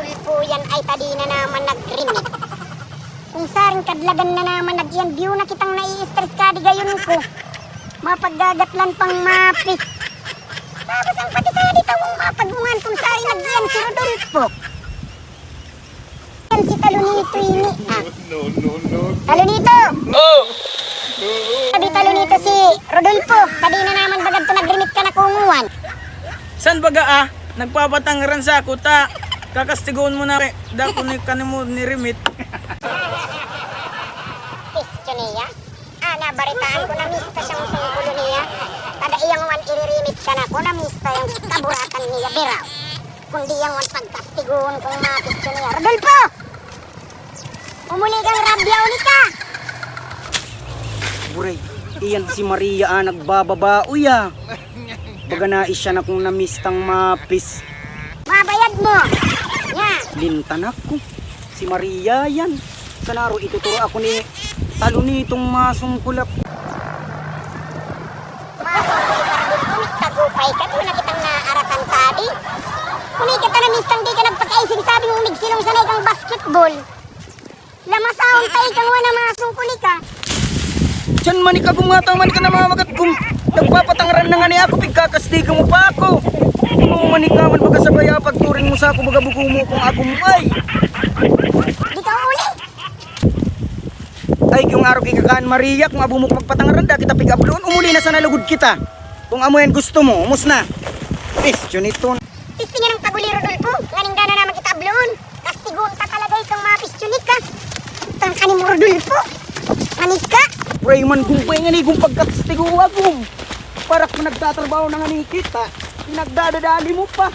Rodolfo yan ay tadi na naman nagrimit. Kung saring kadlagan na naman nagyan view na kitang nai-stress ka di gayon ko. Mapaggagatlan pang mapis. Sabas ang pati sa dito kung mapagungan kung saring nagyan si Rodolfo. Yan si Talonito ini. Talonito! Oh! Sabi Talonito si Rodolfo. Tadi na naman bagad to nagrimit ka na kunguan. San baga nagpapatangaran sa ako ta. Kakastigoon mo na dako ni kanimo ni Remit. Pistyo niya? Nabaritaan ko na mista siyang sungkulo niya. Kada iyang man iririmit ka na ko na mista yung kaburatan niya biraw. Kundi yung man pagkastigoon kung mapistyo niya. Rodolfo! Umuli kang rabyaw ni ka! Buray, iyan si Maria nagbababa. Uya, baga na isya na kung namistang mapis. Mabayad mo! Nya! Lintan ako. Si Maria yan. Kanaro ituturo ako ni Talonitong masungkulap. Masungkul ka Rodolfo, tagupay ka. Di mo na kitang naaratan sabi. Kung ikita na mistang di ka nagpakaising sabi mong migsilong sanay kang basketball. Lamasahon tayo kang wana masungkuli ka. Diyan man ikagumataman ka na mamagat kung nagpapatangaran na nga ni ako. Pigkakastigan mo pa ako. Kung manikaman baga sa baya pagturing mo sa ako baga buko mo kung agumay. Di ka uli. Ay kung araw kikakaan Maria kung abo mo pagpatangaran da kita pigabloon umuli na sa nalugod kita. Kung amo yan gusto mo, umus na. Pistyo nito. Pistingan ng paguli Rodolfo. Nganing gana naman kita abloon. Kastigoon ka talagay kang mapistyunik ka. Tang kanin mo Rodolfo. Manit ka. Rayman gumpay nga ni kung pagkastigo agum. Para kung nagtatrabaho na nga ni kita, pinagdadadali mo pa.